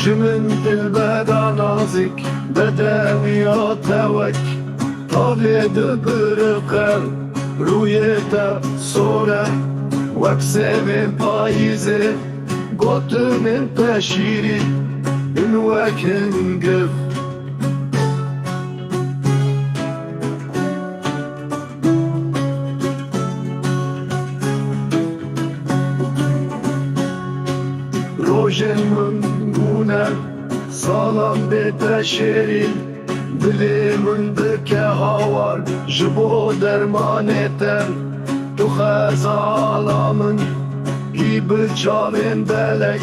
جمن دل بدا نازك بدوياتك طالع دبرقل رويتا صورة وكسبين بايزة قطن تشيري انوكن قف روشن من بونه سالم بتشیری دلی من دکه هاور جبو درمانتن تو خزالامن ای بچاوین بلک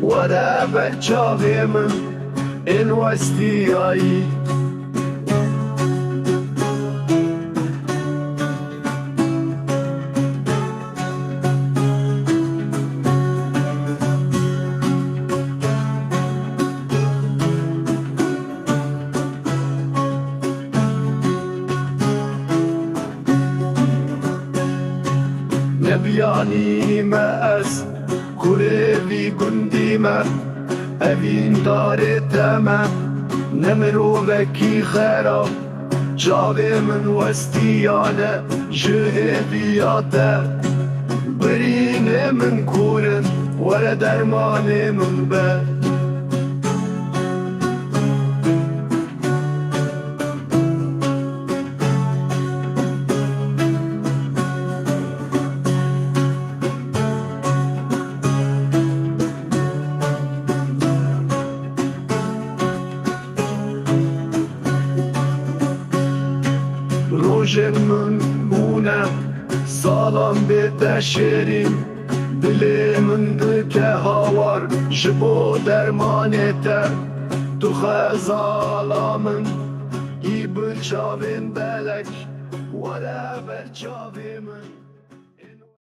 وره بچاوی من این وستی آیی نبياني ما أس كوريفي قندي ما أبين داري تما نمرو بكي خراب جاوي من وستيانا جهدياتا بريني من كورن ولا درماني من بات روشن من بونه سالم بتشیریم دلی من دکه هاور جبو درمانته تو خزالامن ای بچاوین بلک ولا بچاوی من